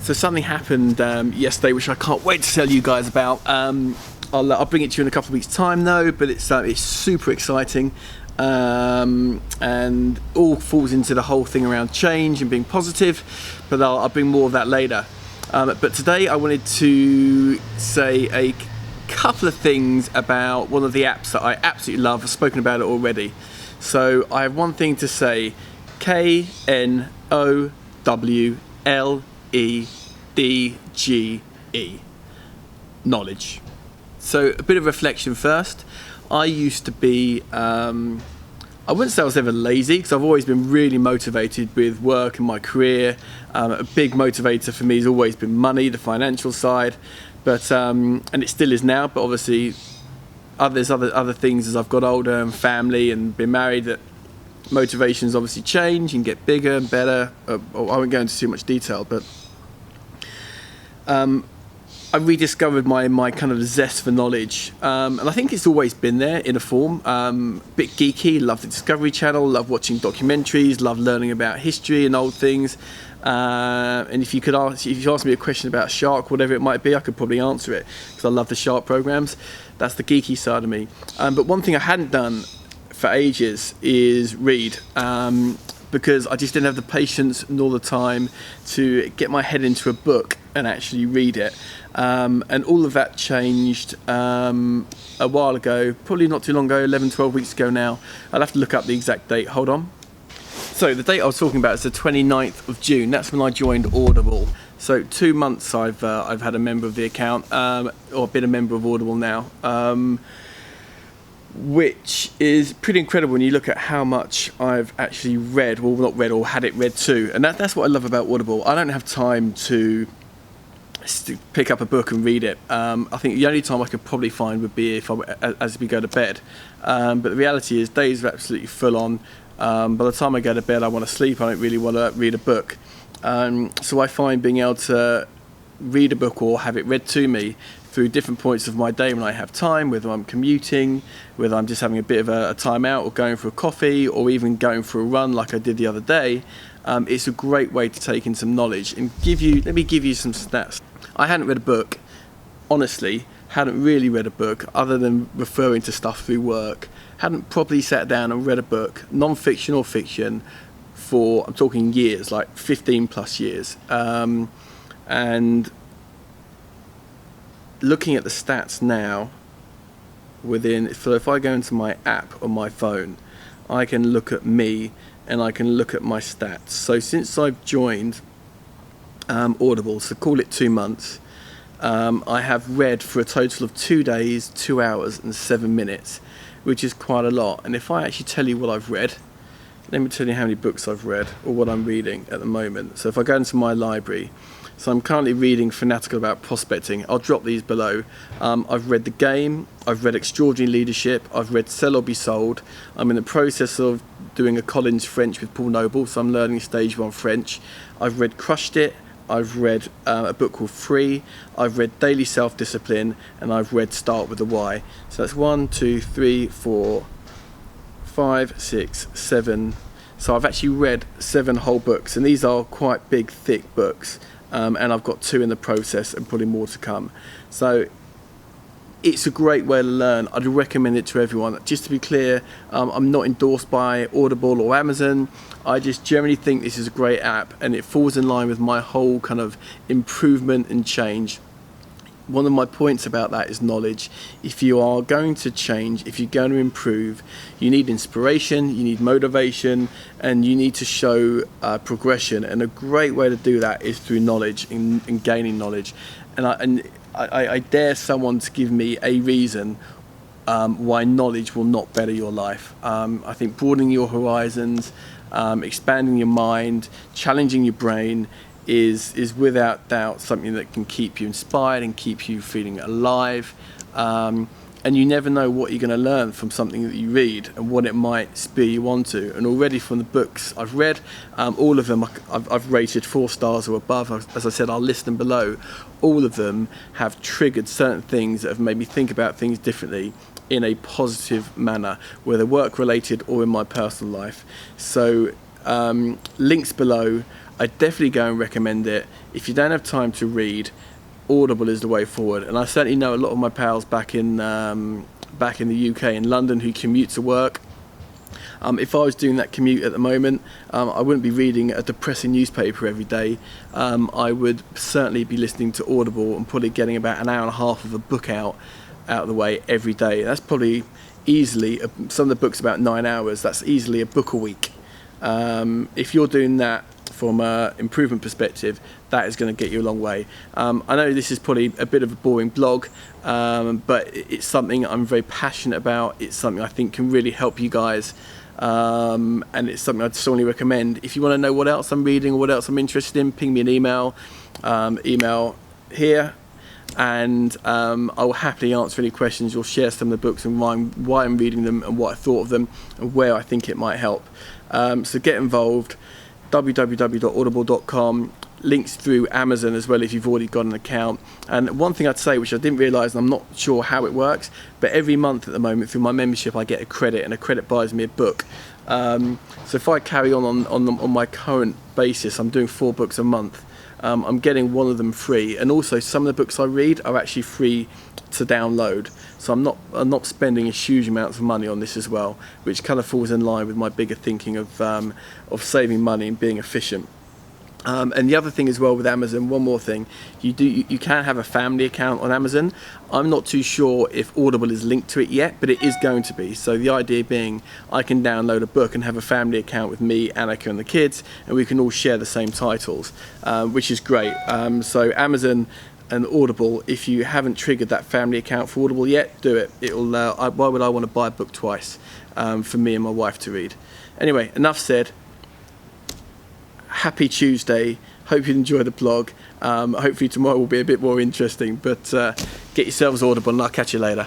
So something happened yesterday which I can't wait to tell you guys about. I'll bring it to you in a couple of weeks' time though, but it's super exciting, and all falls into the whole thing around change and being positive, but I'll bring more of that later. But today I wanted to say a couple of things about one of the apps that I absolutely love. I've spoken about it already. So I have one thing to say: KNOWLEDGE, knowledge. So a bit of reflection first. I used to be, I wouldn't say I was ever lazy, because I've always been really motivated with work and my career. A big motivator for me has always been money, the financial side, but and it still is now, but obviously there's other things as I've got older and family and been married that motivations obviously change and get bigger and better. I won't go into too much detail, but I rediscovered my kind of zest for knowledge, and I think it's always been there in a form. Bit geeky, love the Discovery Channel, love watching documentaries, love learning about history and old things. And if you ask me a question about a shark, whatever it might be, I could probably answer it because I love the shark programs. That's the geeky side of me. But one thing I hadn't done for ages is read, because I just didn't have the patience nor the time to get my head into a book and actually read it. And all of that changed a while ago, probably not too long ago, 11-12 weeks ago now. I'll have to look up the exact date, hold on. So the date I was talking about is the 29th of June. That's when I joined Audible. So 2 months I've had a member of the account, or been a member of Audible now, which is pretty incredible when you look at how much I've actually read, well not read, or had it read to. And that's what I love about Audible. I don't have time to pick up a book and read it. I think the only time I could probably find would be as we go to bed. But the reality is days are absolutely full on. By the time I go to bed I want to sleep, I don't really want to read a book. So I find being able to read a book or have it read to me through different points of my day when I have time, whether I'm commuting, whether I'm just having a bit of a time out or going for a coffee or even going for a run like I did the other day, it's a great way to take in some knowledge and let me give you some stats. I hadn't read a book, honestly, hadn't really read a book other than referring to stuff through work, hadn't properly sat down and read a book, non-fiction or fiction, for, I'm talking years, like 15 plus years. And looking at the stats now, so if I go into my app on my phone, I can look at me and I can look at my stats. So since I've joined Audible, so call it 2 months, I have read for a total of 2 days, 2 hours and 7 minutes, which is quite a lot. And if I actually tell you what I've read, let me tell you how many books I've read or what I'm reading at the moment. So if I go into my library, so I'm currently reading Fanatical about prospecting. I'll drop these below. I've read The Game, I've read Extraordinary Leadership, I've read Sell or Be Sold. I'm in the process of doing a Collins French with Paul Noble, so I'm learning stage 1 French. I've read Crushed It, I've read a book called Free, I've read Daily Self-Discipline, and I've read Start with a Why. So that's 1, 2, 3, 4, 5, 6, 7. So I've actually read 7 whole books, and these are quite big, thick books. And I've got 2 in the process and probably more to come. So it's a great way to learn. I'd recommend it to everyone. Just to be clear, I'm not endorsed by Audible or Amazon. I just generally think this is a great app and it falls in line with my whole kind of improvement and change. One of my points about that is knowledge. If you are going to change, if you're going to improve, you need inspiration, you need motivation, and you need to show progression. And a great way to do that is through knowledge and gaining knowledge. And I dare someone to give me a reason why knowledge will not better your life. I think broadening your horizons, expanding your mind, challenging your brain is without doubt something that can keep you inspired and keep you feeling alive. And you never know what you're going to learn from something that you read and what it might spur you on to. And already from the books I've read, all of them I've rated 4 stars or above. As I said, I'll list them below. All of them have triggered certain things that have made me think about things differently in a positive manner, whether work related or in my personal life. So links below. I'd definitely go and recommend it. If you don't have time to read, Audible is the way forward. And I certainly know a lot of my pals back in the UK, in London, who commute to work. If I was doing that commute at the moment, I wouldn't be reading a depressing newspaper every day. I would certainly be listening to Audible and probably getting about an hour and a half of a book out of the way every day. That's probably easily, some of the books about 9 hours, that's easily a book a week. If you're doing that from an improvement perspective, that is going to get you a long way. I know this is probably a bit of a boring blog, but it's something I'm very passionate about. It's something I think can really help you guys, and it's something I'd strongly recommend. If you want to know what else I'm reading or what else I'm interested in, ping me an email, email here, and I will happily answer any questions or share some of the books and why I'm reading them and what I thought of them and where I think it might help. So get involved. www.audible.com, links through Amazon as well if you've already got an account. And one thing I'd say, which I didn't realise, and I'm not sure how it works, but every month at the moment through my membership I get a credit, and a credit buys me a book. So if I carry on my current basis, I'm doing 4 books a month. I'm getting one of them free, and also some of the books I read are actually free to download. So I'm not spending a huge amounts of money on this as well, which kind of falls in line with my bigger thinking of saving money and being efficient. And the other thing as well with Amazon, one more thing, you can have a family account on Amazon. I'm not too sure if Audible is linked to it yet, but it is going to be. So the idea being, I can download a book and have a family account with me, Annika, and the kids, and we can all share the same titles, which is great. So Amazon and Audible, if you haven't triggered that family account for Audible yet, do it. Why would I want to buy a book twice for me and my wife to read? Anyway, enough said. Happy Tuesday. Hope you enjoy the blog. Hopefully tomorrow will be a bit more interesting, but get yourselves Audible and I'll catch you later.